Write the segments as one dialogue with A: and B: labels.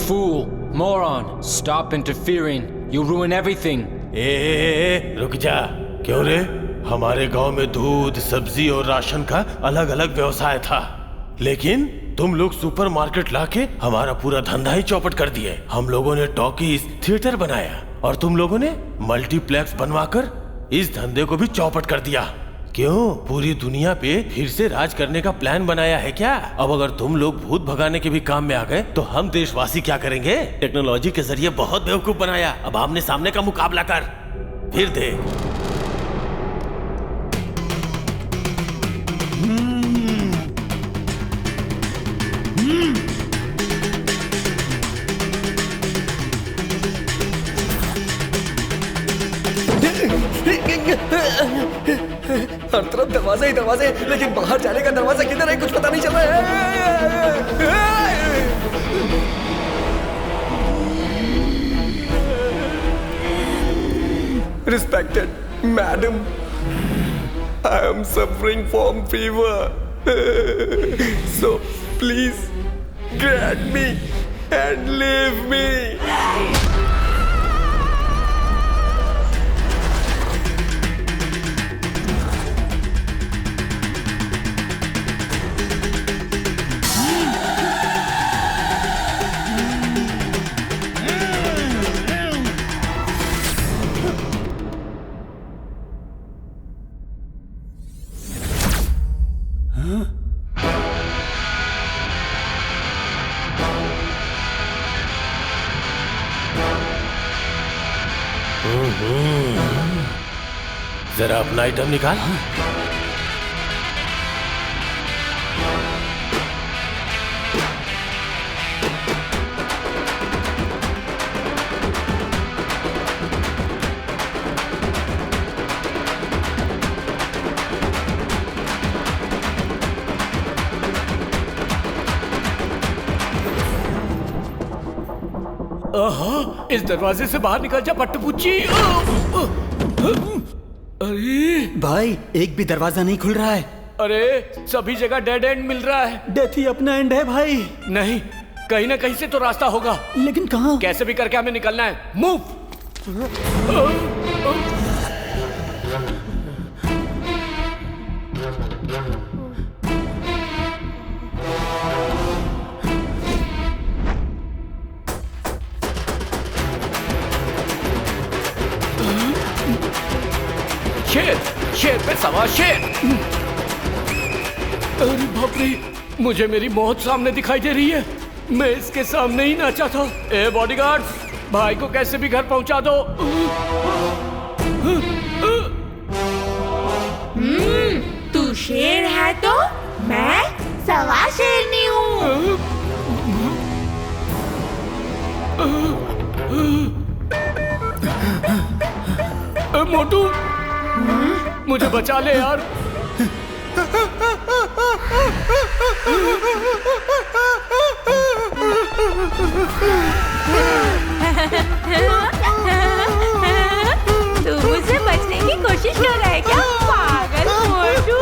A: fool, moron. Stop interfering. You'll ruin everything.
B: रुक जा। क्यों रे? हमारे गांव में दूध, सब्जी और राशन का अलग अलग व्यवसाय था, लेकिन तुम लोग सुपरमार्केट लाके हमारा पूरा धंधा ही चौपट कर दिए। हम लोगों ने टॉकीज, थिएटर बनाया और तुम लोगों ने मल्टीप्लेक्स बनवाकर इस धंधे को भी चौपट कर दिया। क्यों? पूरी दुनिया पे फिर से राज करने का प्लान बनाया है क्या? अब अगर तुम लोग भूत भगाने के भी काम में आ गए तो हम देशवासी क्या करेंगे? टेक्नोलॉजी के जरिए बहुत बेवकूफ बनाया, अब आमने सामने का मुकाबला कर, फिर देख।
C: हर तरफ दरवाजे ही दरवाजे, लेकिन बाहर जाने का दरवाजा किधर है कुछ पता नहीं चल रहा है। Respected madam, I am suffering from fever, so please grant me and leave me.
B: जरा अपना आइटम निकाल।
D: इस दरवाजे से बाहर निकल जा पट्टूपुच्ची। अरे
E: भाई, एक भी दरवाजा नहीं खुल रहा है।
D: अरे सभी जगह डेड एंड मिल रहा है।
E: डेथ ही अपना एंड है भाई।
D: नहीं, कहीं ना कहीं से तो रास्ता होगा,
E: लेकिन कहाँ?
D: कैसे भी करके हमें निकलना है। मूव। शेर पे सवार शेर। अरे बाप रे, मुझे मेरी मौत सामने दिखाई दे रही है। मैं इसके सामने ही नाचा था। ए बॉडीगार्ड, भाई को कैसे भी घर पहुंचा दो।
F: तू शेर है तो मैं सवा शेरनी हूँ।
D: मोटू, मुझे बचा ले यार।
F: तू मुझसे बचने की कोशिश कर रहा है क्या, पागल मोटू?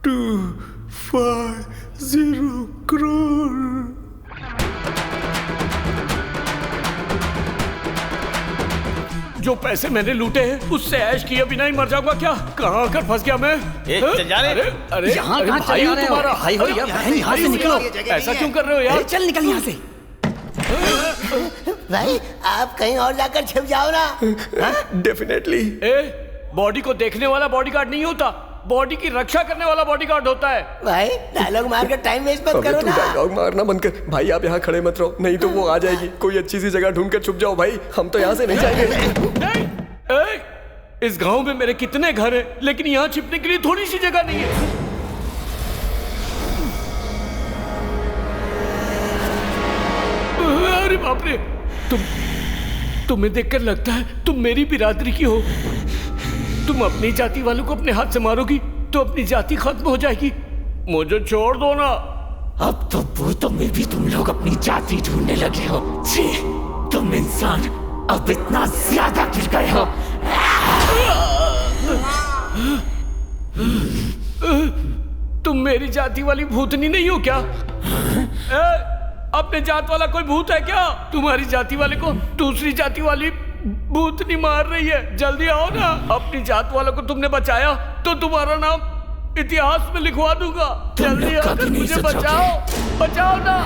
C: 250 करोड़।
D: जो पैसे मैंने लूटे हैं उससे ऐश किए बिना ही मर जाऊंगा क्या? कहाँ आकर फंस गया मैं?
B: चल जा रहे।
D: अरे
E: यहाँ कहाँ चले जा रहे हो? भाई हो या बहन, यहाँ से निकलो।
D: ऐसा क्यों कर रहे हो यार?
E: चल निकल यहाँ से।
G: भाई आप कहीं और जाकर छिप जाओ ना।
C: डेफिनेटली।
D: बॉडी को देखने वाला बॉडीगार्ड नहीं होता, बॉडी की रक्षा करने वाला बॉडीगार्ड होता है।
G: भाई डायलॉग मार कर टाइम वेस्ट मत करो ना।
C: डायलॉग मारना बंद कर भाई, आप यहाँ खड़े मत रहो, नहीं तो वो आ जाएगी। कोई अच्छी सी जगह ढूंढ कर छुप जाओ भाई, हम तो यहाँ से नहीं जाएंगे।
D: इस गांव में मेरे कितने घर हैं, लेकिन यहाँ छिपने के लिए थोड़ी सी जगह नहीं है। अरे बाप रे, तुम्हें देखकर लगता है तुम मेरी बिरादरी की हो। तुम अपनी जाति वालों को अपने हाथ से मारोगी तो अपनी जाति खत्म हो जाएगी। मुझे छोड़ दो ना।
H: अब तो भूतों में भी तुम लोग अपनी जाति ढूंढने लगे हो। छी, तुम इंसान अब इतना ज्यादा गिर गए हो।
D: तुम मेरी जाति वाली भूतनी नहीं हो क्या? अपने जात वाला कोई भूत है क्या? तुम्हारी जाति वाले को दूसरी जाति वाली भूतनी मार रही है। जल्दी आओ ना। अपनी जात वालों को तुमने बचाया तो तुम्हारा नाम इतिहास में लिखवा दूंगा। जल्दी आकर मुझे बचाओ, बचाओ ना।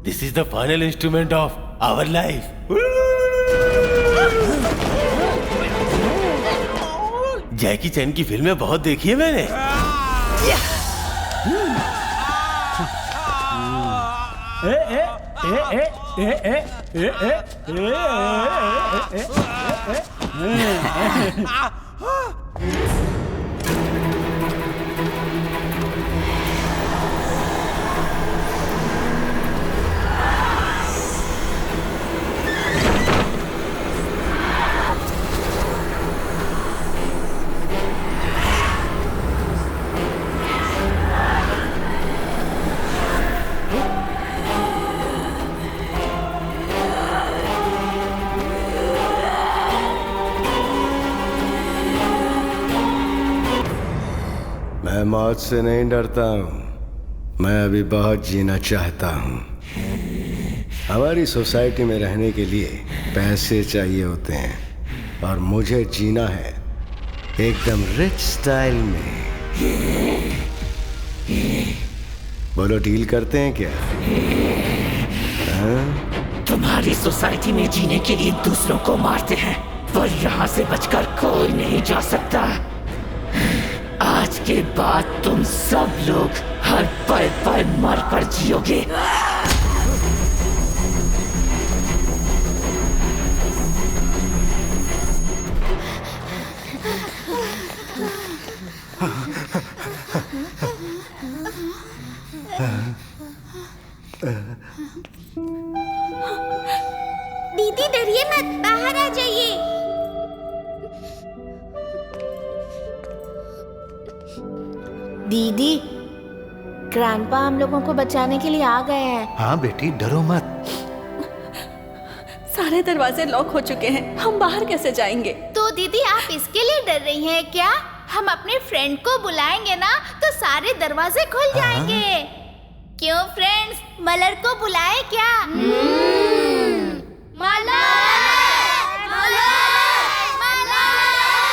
B: This is the final instrument of our life. जैकी चैन की फिल्में बहुत देखी है मैंने।
I: मैं मौत से नहीं डरता हूँ, मैं अभी बहुत जीना चाहता हूँ। हमारी सोसाइटी में रहने के लिए पैसे चाहिए होते हैं और मुझे जीना है एकदम रिच स्टाइल में। बोलो डील करते हैं क्या?
H: तुम्हारी सोसाइटी में जीने के लिए दूसरों को मारते हैं, पर यहाँ से बचकर कोई नहीं जा सकता। आज के बाद तुम सब लोग हर पल पल मर कर जियोगे।
F: दीदी डरिए मत, बाहर आ जाइए। दीदी, ग्रैंडपा हम लोगों को बचाने के लिए आ गए हैं।
I: हाँ बेटी, डरो मत।
J: सारे दरवाजे लॉक हो चुके हैं, हम बाहर कैसे जाएंगे?
F: तो दीदी आप इसके लिए डर रही हैं क्या? हम अपने फ्रेंड को बुलाएंगे ना तो सारे दरवाजे खुल जाएंगे। क्यों फ्रेंड्स, मलर को बुलाए क्या?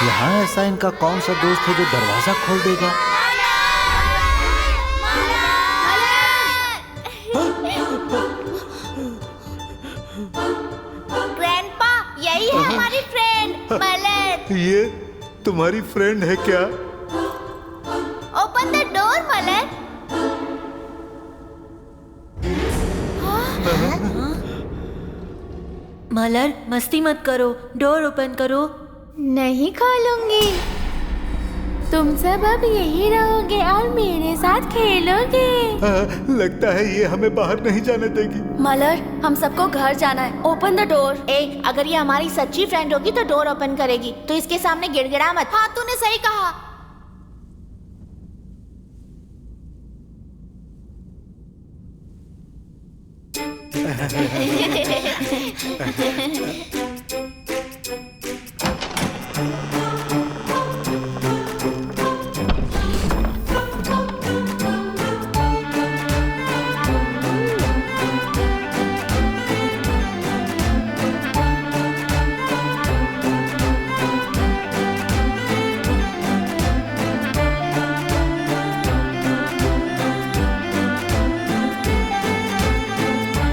I: यहाँ ऐसा इनका कौन सा दोस्त है जो दरवाजा खोल देगा?
F: ग्रैंडपा, यही है हमारी फ्रेंड मलर।
I: ये तुम्हारी फ्रेंड है क्या?
F: Open the door Malar.
J: Malar, मस्ती मत करो, डोर ओपन करो।
F: नहीं खोलूंगी। तुम सब अब यही रहोगे और मेरे साथ खेलोगे।
I: लगता है ये हमें बाहर नहीं जाने देगी।
J: मलर, हम सबको घर जाना है, ओपन द डोर।
F: अगर ये हमारी सच्ची फ्रेंड होगी तो डोर ओपन करेगी, तो इसके सामने गिड़गिड़ा मत। हाँ, तूने सही कहा।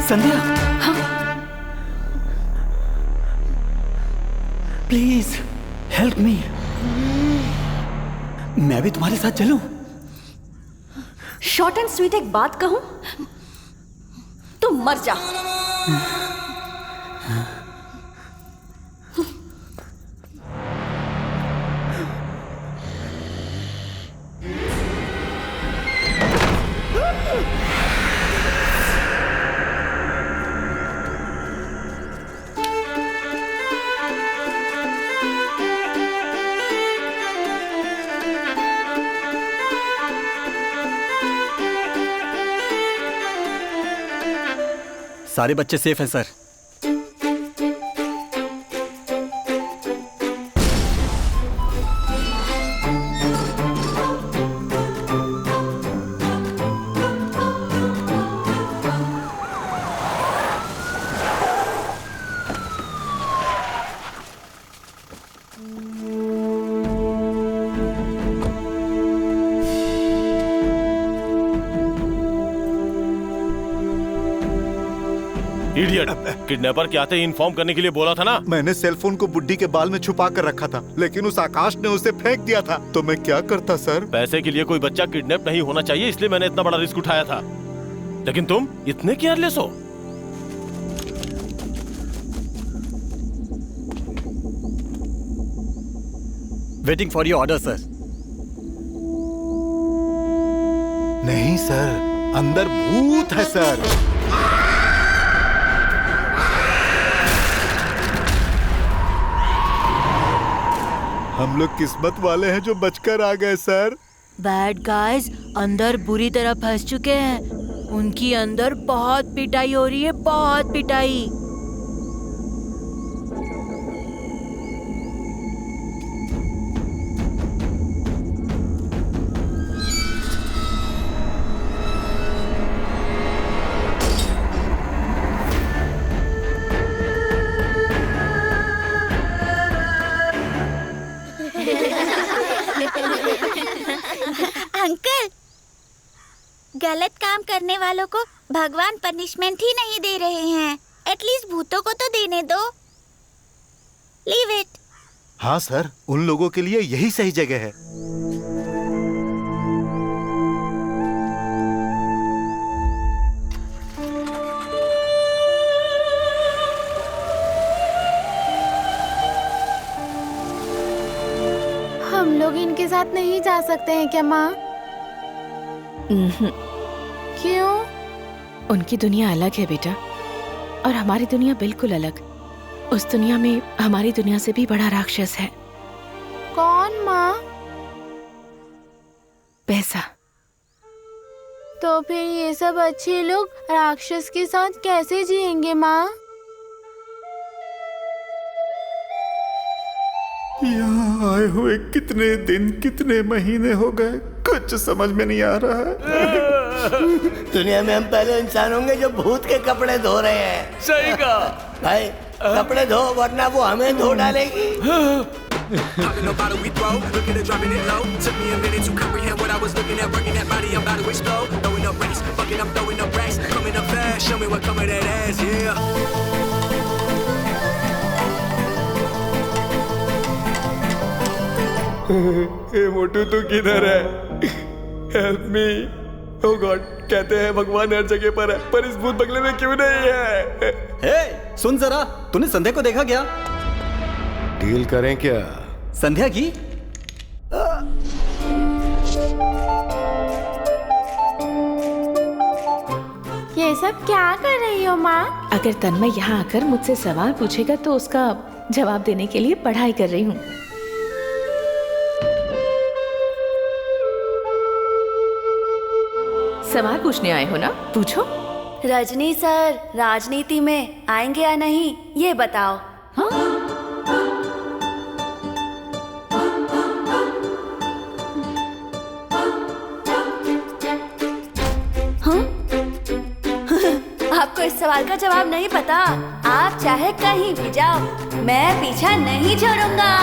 E: संध्या, प्लीज हेल्प मी। मैं भी तुम्हारे साथ चलूं?
J: शॉर्ट एंड स्वीट एक बात कहूं, तुम मर जा।
E: सारे बच्चे सेफ हैं सर।
B: इडियट, किडनैपर के आते ही इन्फॉर्म करने के लिए बोला था ना।
K: मैंने सेल फोन को बुड्ढी के बाल में छुपा कर रखा था, लेकिन उस आकाश ने उसे फेंक दिया था। तो मैं क्या करता सर?
B: पैसे के लिए कोई बच्चा किडनैप नहीं होना चाहिए, इसलिए मैंने इतना बड़ा रिस्क उठाया था। लेकिन तुम इतने केयरलेस हो।
E: Waiting for your order sir.
K: नहीं सर, अंदर भूत है सर। हम लोग किस्मत वाले हैं जो बचकर आ गए सर।
L: बैड गाइस अंदर बुरी तरह फंस चुके हैं। उनकी अंदर बहुत पिटाई हो रही है, बहुत पिटाई।
F: अंकल, गलत काम करने वालों को भगवान पनिशमेंट ही नहीं दे रहे हैं। एटलीस्ट भूतों को तो देने दो। Leave it.
K: हाँ सर, उन लोगों के लिए यही सही जगह है।
F: हम लोग इनके साथ नहीं जा सकते हैं क्या माँ? क्यों?
L: उनकी दुनिया अलग है बेटा, और हमारी दुनिया बिल्कुल अलग। उस दुनिया में हमारी दुनिया से भी बड़ा राक्षस है।
F: कौन माँ?
L: पैसा।
F: तो फिर ये सब अच्छे लोग राक्षस के साथ कैसे जिएंगे माँ?
K: यहाँ आए हुए कितने दिन कितने महीने हो गए, कुछ समझ में नहीं आ रहा है।
G: दुनिया में हम पहले इंसान होंगे जो भूत के कपड़े धो रहे हैं।
C: सही कहा
G: भाई, कपड़े धो वरना वो हमें धो डालेगी।
C: ए मोटू तू किधर है? Help me. ओ गॉड, कहते हैं भगवान हर जगह पर है, पर इस भूत बंगले में क्यों नहीं है?
E: हे, सुन जरा, तूने संध्या को देखा क्या?
I: डील करें क्या?
E: संध्या की?
F: ये सब क्या कर रही हो माँ?
L: अगर तन्मय यहाँ आकर मुझसे सवाल पूछेगा तो उसका जवाब देने के लिए पढ़ाई कर रही हूँ। सवाल पूछने आए हो ना? पूछो।
J: रजनी सर राजनीति में आएंगे या नहीं, ये बताओ।
L: हाँ?
J: हाँ? आपको इस सवाल का जवाब नहीं पता? आप चाहे कहीं भी जाओ, मैं पीछा नहीं छोड़ूंगा।